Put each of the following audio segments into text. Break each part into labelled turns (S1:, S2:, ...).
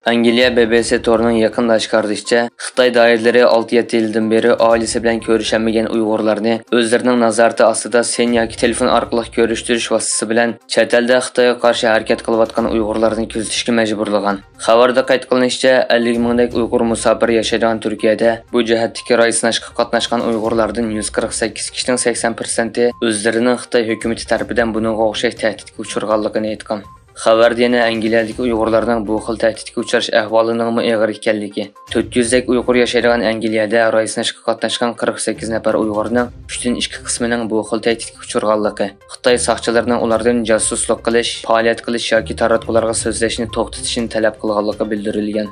S1: Angliya BBC torining yaqinlashtirishicha, Xitoy doiralari 6-7 yildan beri oilasi bilan ko'rishaolmagan Uyg'urlarni o'zlarining nazorati ostida sen yoki telefon orqali ko'rishtirish vositasi bilan chet elda Xitoyga qarshi harakat qilayotgan Uyg'urlarni kuzatishga majburlagan. Xabarda qayd qilinishicha, 50 mingdek Uyg'ur musofir yashaydigan Turkiyada bu jihatdagi ro'yxatga qatnashgan Uyg'urlardan 148 kishining 80% o'zlarining Xitoy hukumati tomonidan buningga o'xshash tahdidga uchraganligini aytgan. Xabarda yana Angliyadagi Uyg'urlarning bu xil tahdidga uchrash ahvolining og'ir ekanligi, 400 dak Uyg'ur yashaydigan Angliyada ro'yxatga qatnashgan 48 nafar Uyg'urning 3/2 qismining bu xil tahdidga uchraganligi, Xitoy soqchilarining ulardan jasuslik qilish, faoliyat qilish yoki taratqularga so'zlashni to'xtatishni talab qilganligi bildirilgan.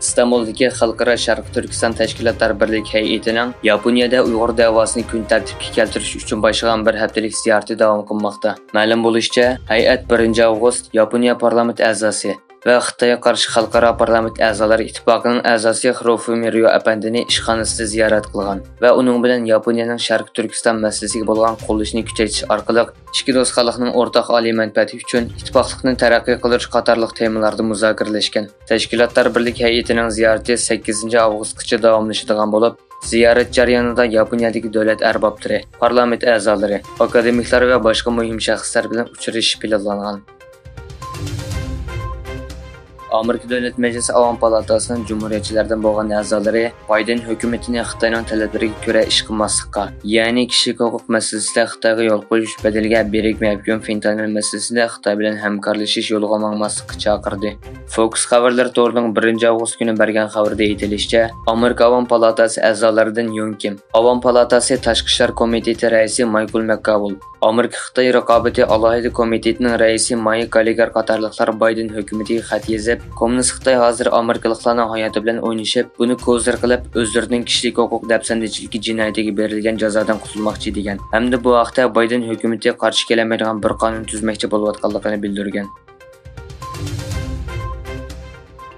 S1: İstanbul'daki Xalqaro Sharq Turkiston Tashkilotlar Birlik hay'atining Yaponiyada Uyg'ur davosini kun tartibga keltirish uchun boshlagan bir haftalik ziyorati davom qilmoqda. Ma'lum bo'lishicha, hay'at 1 avgust Yaponiya parlament a'zosi va Xitoyga qarshi xalqaro parlament a'zolari ittifoqining a'zosi Xrofumi Apandini ishxonasida ziyorat qilgan va uning bilan Yaponiyaning Sharq Turkiston masalasiga bo'lgan qo'llashni kuchaytirish orqali ikki do'st xalqning o'rtaq oliy manfaati uchun ittifoqlikni taraqqiy qilish qatorliq temalarda muzokaralashgan. Tashkilotlar Birlik hay'atining ziyorati 8 avgustgacha davomlashadigan bo'lib, ziyorat jarayonida Yaponiyadagi davlat arboblari, parlament a'zolari, akademiklar va boshqa muhim shaxslar bilan uchrashish planlangan. Amerika Davlat Majlisi Avam palatasining Cumhuriyetçilerden bo'lgan a'zolari Biden hukumatini Xitoyning talablariga ko'ra ish qilmaslikqa, ya'ni kishilik huquq masalasida Xitoyga yo'l qo'yish badaliga birikma fentanyl masalasida Xitoy bilan hamkorlashish yo'liga mangmaslikka chaqirdi. Fox xabarlar torining 1 avgust kuni bergan xabarda aytilishicha, Amerika Avam palatasi a'zolaridan Yong Kim, Avam palatasi Tashqi ishlar komiteti raisi Michael McConnell, Amerika Xitoy raqobati alohida komitetining raisi Mike Gallagher qatorliqlar Biden hukumatiga xat yozib, Kommunist Xitoy hozir Amerikaliklarning hayoti bilan o'ynashib, buni ko'zir qilib, o'zlarining kishilik huquq dafsandichiligi jinoyatiga berilgan jazodan qutulmoqchi degan. Hamda bu vaqtda Biden hukumati qarshi kelamaydigan bir qonun tuzmoqchi bo'layotganligini bildirgan.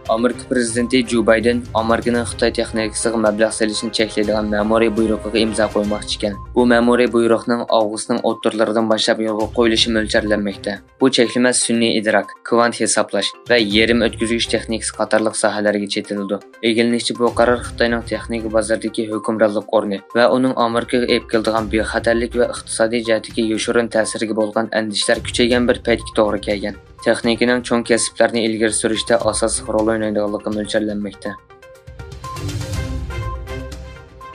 S1: Amerika prezidenti Joe Biden Amerikaning Xitoy texnikasiga mablag' solishni cheklaydigan ma'muriy buyruqqa imzo qo'ymoqchi ekan. Bu ma'muriy buyruqning avgustning o'rtalaridan boshlab yo'lga qo'yilishi mo'ljallanmoqda. Bu cheklama sun'iy idrok, kvant hisoblash va yerim o'tkazgich texnikasi qatorliq sohalarga chetildi. Egilinishchi bu qaror Xitoyning texnik bozoridagi hukmronlik o'rni va uning Amerikaga olib keladigan bexatarlik va iqtisodiy jihatdagi yoshirin ta'siriga bo'lgan andishlar kuchaygan bir paytga to'g'ri kelgan. Texnikaning cho'ng kasblarni ilgari surishda asosiy rol o'ynaydiganligi mo'ljallanmoqda.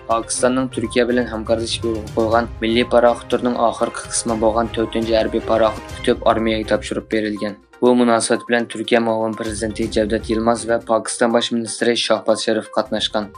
S1: Pokistonning Turkiya bilan hamkorlashib qo'ygan milliy paraxodlarning oxirgi qismi bo'lgan 4-harbiy paraxod kutub armiyaga topshirib berilgan. Bu munosabat bilan Turkiya muavin prezidenti Cevdet Yilmaz va Pokiston bosh ministri Shahbaz Sharif qatnashgan.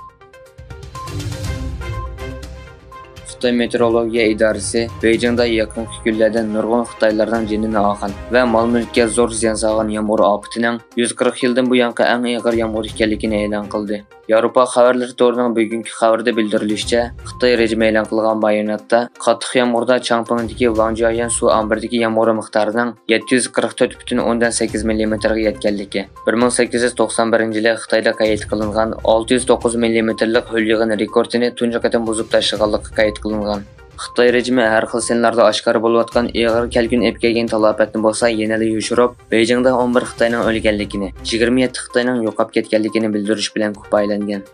S1: Xitoy meteorologiya idorasi Beijingda yaqinqi kunlarda nurg'un Xitoylarning jinini olgan va mol-mulkka zo'r ziyon solgan yomg'ir ofatining 140 yildan buyon eng og'ir yomg'ir ekanligini e'lon qildi. Yevropa xabarlar torining bugungi xabarda bildirilishicha, Xitoy rejimi e'lon qilgan bayonotda qattiq yomg'irda Changpengdagi Wangjiayan suv ombiridagi yomg'ir miqdorining 744,8 mm ga yetganligi, 1891-yili Xitoyda qayd qilingan 609 mm lik ho'l yog'in rekordini tunji qatam buzib tashlaganligi qayd qilingan. Xitoy rejimi har xil sanlarda oshkor bo'layotgan og'ir kelgin ep kelgan talobatni bo'lsa yanada yoshirib, Beijingda 11 Xitoyning o'lganligini, 27 Xitoyning yo'qolib ketganligini bildirish bilan kifoyalangan.